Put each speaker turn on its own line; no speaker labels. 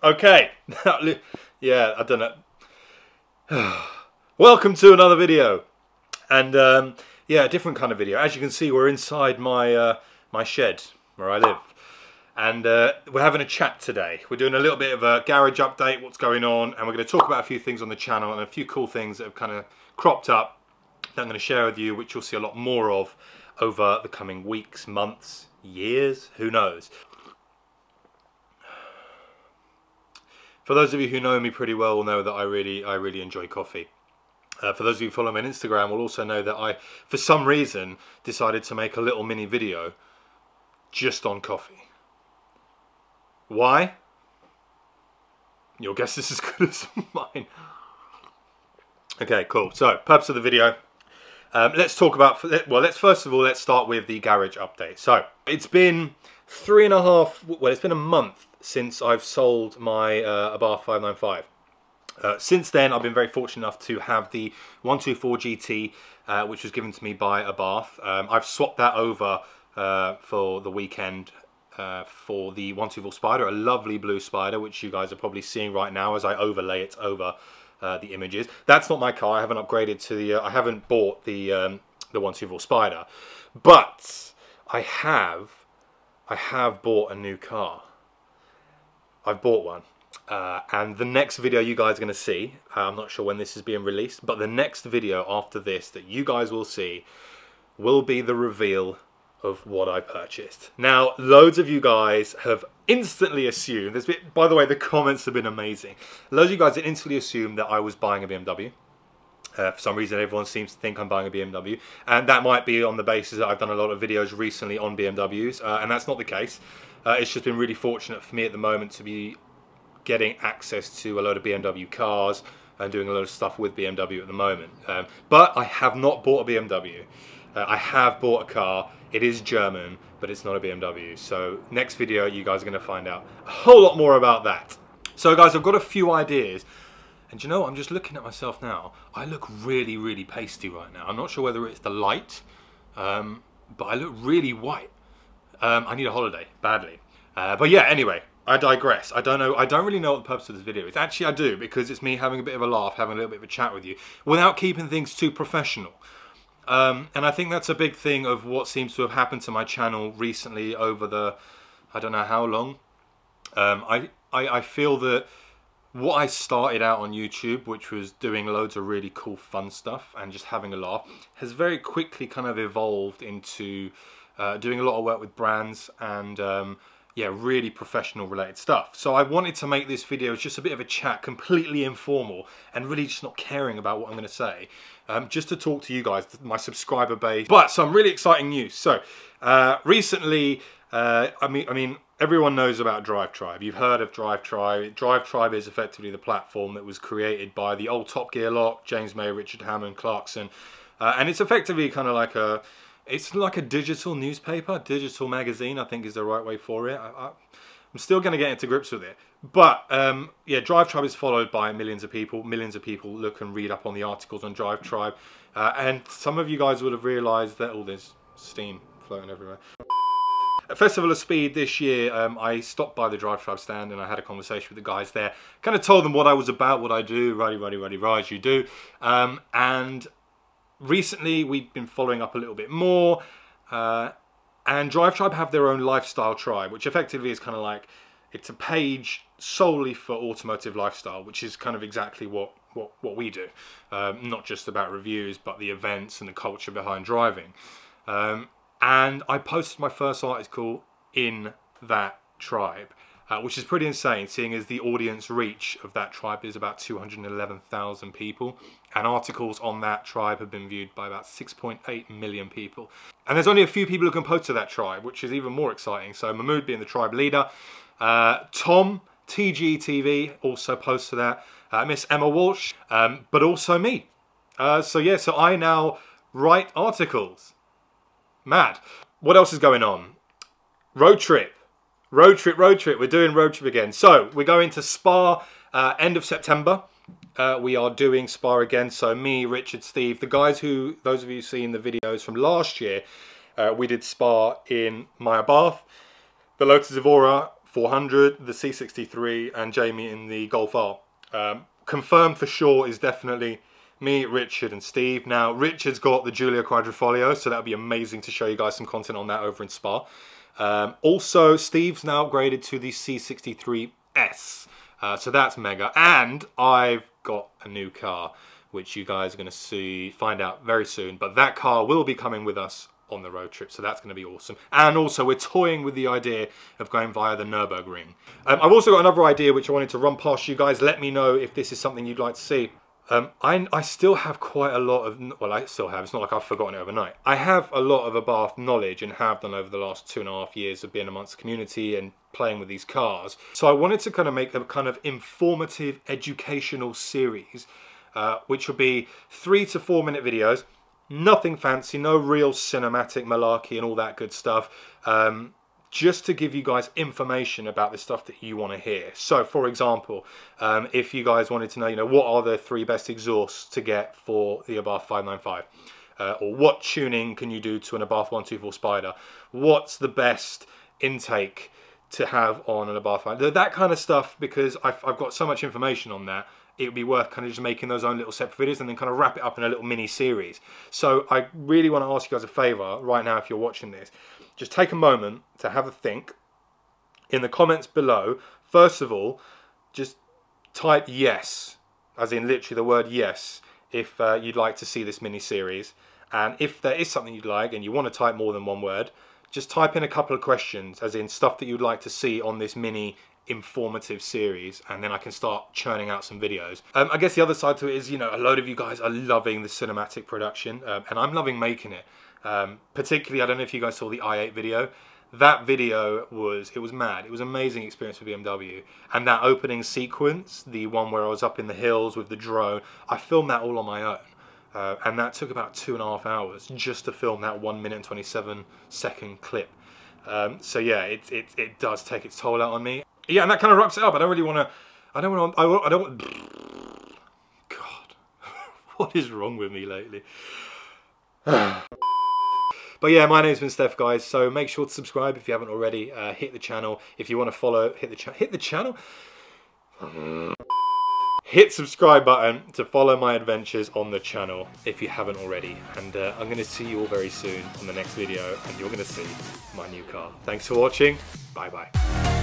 Okay, yeah, I don't know. Welcome to another video, and yeah, a different kind of video. As you can see, we're inside my my shed where I live, and we're having a chat today. We're doing a little bit of a garage update, what's going on, and we're going to talk about a few things on the channel and a few cool things that have kind of cropped up that I'm going to share with you, which you'll see a lot more of over the coming weeks, months, years, who knows. For those of you who know me pretty well will know that I really enjoy coffee. For those of you who follow me on Instagram will also know that I, for some reason, decided to make a little mini video just on coffee. Why? Your guess is as good as mine. Okay, cool. So, purpose of the video. Let's talk about, well, first of all, let's start with the garage update. So, it's been it's been a month since I've sold my Abarth 595. Since then, I've been very fortunate enough to have the 124 GT, which was given to me by Abarth. I've swapped that over for the weekend for the 124 Spider, a lovely blue Spider, which you guys are probably seeing right now as I overlay it over the images. That's not my car. I haven't upgraded to the. I haven't bought the 124 Spider, but I have bought a new car. I've bought one, and the next video you guys are going to see, I'm not sure when this is being released, but the next video after this that you guys will see will be the reveal of what I purchased. Now, loads of you guys have instantly assumed, by the way, the comments have been amazing. Loads of you guys have instantly assumed that I was buying a BMW. For some reason, everyone seems to think I'm buying a BMW, and that might be on the basis that I've done a lot of videos recently on BMWs, and that's not the case. It's just been really fortunate for me at the moment to be getting access to a load of BMW cars and doing a lot of stuff with BMW at the moment. But I have not bought a BMW. I have bought a car. It is German, but it's not a BMW. So next video, you guys are going to find out a whole lot more about that. So guys, I've got a few ideas. And you know what? I'm just looking at myself now. I look really pasty right now. I'm not sure whether it's the light, but I look really white. I need a holiday badly. But yeah, anyway, I digress. I don't really know what the purpose of this video is. Actually, I do, because it's me having a bit of a laugh, having a little bit of a chat with you, without keeping things too professional. And I think that's a big thing of what seems to have happened to my channel recently over the, I don't know how long. I feel that what I started out on YouTube, which was doing loads of really cool fun stuff and just having a laugh, has very quickly kind of evolved into doing a lot of work with brands and yeah, really professional related stuff. So I wanted to make this video as just a bit of a chat, completely informal, and really just not caring about what I'm going to say, just to talk to you guys, my subscriber base. But some really exciting news. So recently, I mean, everyone knows about Drive Tribe. You've heard of Drive Tribe. Drive Tribe is effectively the platform that was created by the old Top Gear lot, James May, Richard Hammond, Clarkson, and it's effectively kind of like a. It's like a digital newspaper, digital magazine, I think is the right way for it. I'm still going to get into grips with it. But, yeah, Drive Tribe is followed by millions of people. Millions of people look and read up on the articles on Drive Tribe. And some of you guys would have realised that, oh, there's steam floating everywhere. At Festival of Speed this year, I stopped by the Drive Tribe stand and I had a conversation with the guys there. Kind of told them what I was about, what I do, ride, you do. And recently, we've been following up a little bit more, and Drive Tribe have their own lifestyle tribe, which effectively is kind of like, it's a page solely for automotive lifestyle, which is kind of exactly what we do. Not just about reviews, but the events and the culture behind driving. And I posted my first article in that tribe, which is pretty insane, seeing as the audience reach of that tribe is about 211,000 people. And articles on that tribe have been viewed by about 6.8 million people. And there's only a few people who can post to that tribe, which is even more exciting. So Mahmood being the tribe leader. Tom, TGTV, also posts to that. Miss Emma Walsh, but also me. So yeah, so I now write articles. Mad. What else is going on? Road trip. Road trip. We're doing road trip again. So we're going to Spa end of September. We are doing Spa again. So me, Richard, Steve, the guys who, those of you seen the videos from last year, we did Spa in my Abarth. The Lotus Evora 400, the C63, and Jamie in the Golf R. Confirmed for sure is definitely me, Richard, and Steve. Now, Richard's got the Giulia Quadrifoglio, so that'll be amazing to show you guys some content on that over in Spa. Also, Steve's now upgraded to the C63S, so that's mega. And I've got a new car, which you guys are going to find out very soon. But that car will be coming with us on the road trip, so that's going to be awesome. And also, we're toying with the idea of going via the Nürburgring. I've also got another idea which I wanted to run past you guys. Let me know if this is something you'd like to see. I still have quite a lot of, well, I still have, it's not like I've forgotten it overnight. I have a lot of Abarth knowledge and have done over the last 2.5 years of being amongst the community and playing with these cars. So I wanted to kind of make a kind of informative, educational series, which would be 3 to 4 minute videos. Nothing fancy, no real cinematic malarkey and all that good stuff. Just to give you guys information about the stuff that you want to hear. So, for example, if you guys wanted to know, what are the 3 best exhausts to get for the Abarth 595? Or what tuning can you do to an Abarth 124 Spider? What's the best intake to have on an Abarth 5? That kind of stuff, because I've got so much information on that, it would be worth kind of just making those own little separate videos and then kind of wrap it up in a little mini series. So I really want to ask you guys a favour right now if you're watching this. Just take a moment to have a think. In the comments below, first of all, just type yes, as in literally the word yes, if you'd like to see this mini series. And if there is something you'd like and you want to type more than one word, just type in a couple of questions, as in stuff that you'd like to see on this mini informative series, and then I can start churning out some videos. I guess the other side to it is, a load of you guys are loving the cinematic production, and I'm loving making it. Particularly, I don't know if you guys saw the i8 video. That video was mad. It was an amazing experience for BMW. And that opening sequence, the one where I was up in the hills with the drone, I filmed that all on my own. And that took about 2.5 hours just to film that 1 minute and 27-second clip. So yeah, it does take its toll out on me. Yeah, and that kind of wraps it up. I don't want. God, what is wrong with me lately? But yeah, my name's been Stef, guys. So make sure to subscribe if you haven't already. Hit the channel if you want to follow. Hit the channel. Hit subscribe button to follow my adventures on the channel if you haven't already. And I'm going to see you all very soon on the next video, and you're going to see my new car. Thanks for watching. Bye bye.